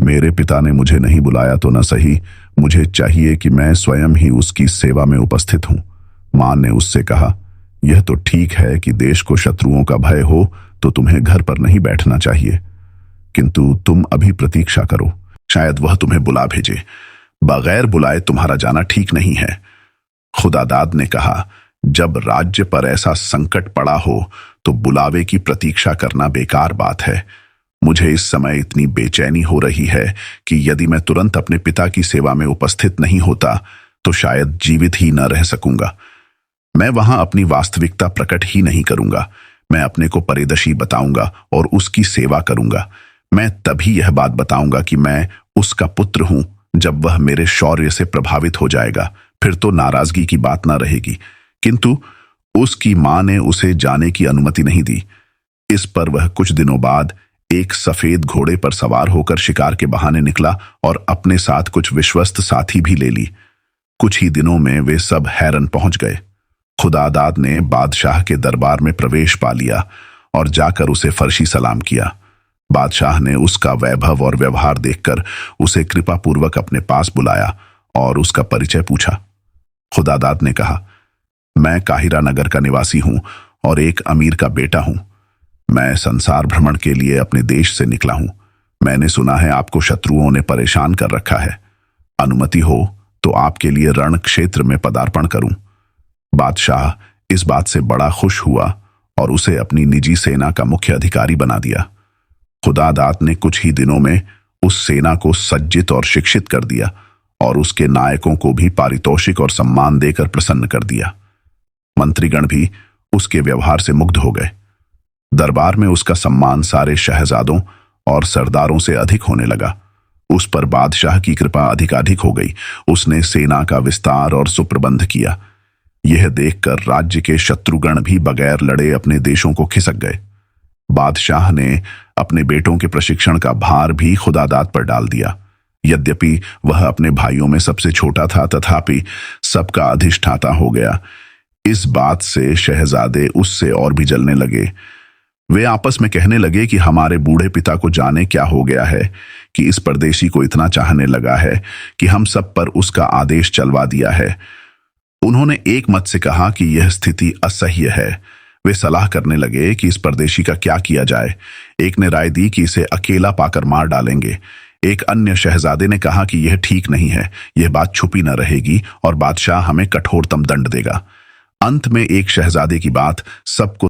मेरे पिता ने मुझे नहीं बुलाया तो न सही, मुझे चाहिए कि मैं स्वयं ही उसकी सेवा में उपस्थित हूं। मां ने उससे कहा, यह तो ठीक है कि देश को शत्रुओं का भय हो तो तुम्हें घर पर नहीं बैठना चाहिए, किंतु तुम अभी प्रतीक्षा करो, शायद वह तुम्हें बुला भेजे। बगैर बुलाए तुम्हारा जाना ठीक नहीं है। खुदादाद ने कहा, जब राज्य पर ऐसा संकट पड़ा हो तो बुलावे की प्रतीक्षा करना बेकार बात है। मुझे इस समय इतनी बेचैनी हो रही है कि यदि मैं तुरंत अपने पिता की सेवा में उपस्थित नहीं होता तो शायद जीवित ही न रह सकूंगा। मैं वहां अपनी वास्तविकता प्रकट ही नहीं करूंगा। मैं अपने को परिदशी बताऊंगा और उसकी सेवा करूंगा। मैं तभी यह बात बताऊंगा कि मैं उसका पुत्र हूं जब वह मेरे शौर्य से प्रभावित हो जाएगा। फिर तो नाराजगी की बात ना रहेगी। किंतु उसकी मां ने उसे जाने की अनुमति नहीं दी। इस पर वह कुछ दिनों बाद एक सफेद घोड़े पर सवार होकर शिकार के बहाने निकला और अपने साथ कुछ विश्वस्त साथी भी ले ली। कुछ ही दिनों में वे सब हैरन पहुंच गए। खुदादाद ने बादशाह के दरबार में प्रवेश पा लिया और जाकर उसे फर्शी सलाम किया। बादशाह ने उसका वैभव और व्यवहार देखकर उसे कृपापूर्वक अपने पास बुलाया और उसका परिचय पूछा। खुदादाद ने कहा, मैं काहिरा नगर का निवासी हूं और एक अमीर का बेटा हूं। मैं संसार भ्रमण के लिए अपने देश से निकला हूं। मैंने सुना है आपको शत्रुओं ने परेशान कर रखा है। अनुमति हो तो आपके लिए रण क्षेत्र में पदार्पण करूं। बादशाह इस बात से बड़ा खुश हुआ और उसे अपनी निजी सेना का मुख्य अधिकारी बना दिया। खुदादाद ने कुछ ही दिनों में उस सेना को सज्जित और शिक्षित कर दिया और उसके नायकों को भी पारितोषिक और सम्मान देकर प्रसन्न कर दिया। मंत्रीगण भी उसके व्यवहार से मुग्ध हो गए। दरबार में उसका सम्मान सारे शहजादों और सरदारों से अधिक होने लगा। उस पर बादशाह की कृपा अधिकाधिक हो गई। उसने सेना का विस्तार और सुप्रबंध किया। यह देखकर राज्य के शत्रुगण भी बगैर लड़े अपने देशों को खिसक गए। बादशाह ने अपने बेटों के प्रशिक्षण का भार भी खुदादाद पर डाल दिया। यद्यपि वह अपने भाइयों में सबसे छोटा था, तथापि सबका अधिष्ठाता हो गया। इस बात से शहजादे उससे और भी जलने लगे। वे आपस में कहने लगे कि हमारे बूढ़े पिता को जाने क्या हो गया है कि इस परदेशी को इतना चाहने लगा है कि हम सब पर उसका आदेश चलवा दिया है। उन्होंने एक मत से कहा कि यह स्थिति असह्य है। वे सलाह करने लगे कि इस परदेशी का क्या किया जाए। एक ने राय दी कि इसे अकेला पाकर मार डालेंगे। एक अन्य शहजादे ने कहा कि यह ठीक नहीं है, यह बात छुपी न रहेगी और बादशाह हमें कठोरतम दंड देगा। अंत में एक शहजादे की बात सबको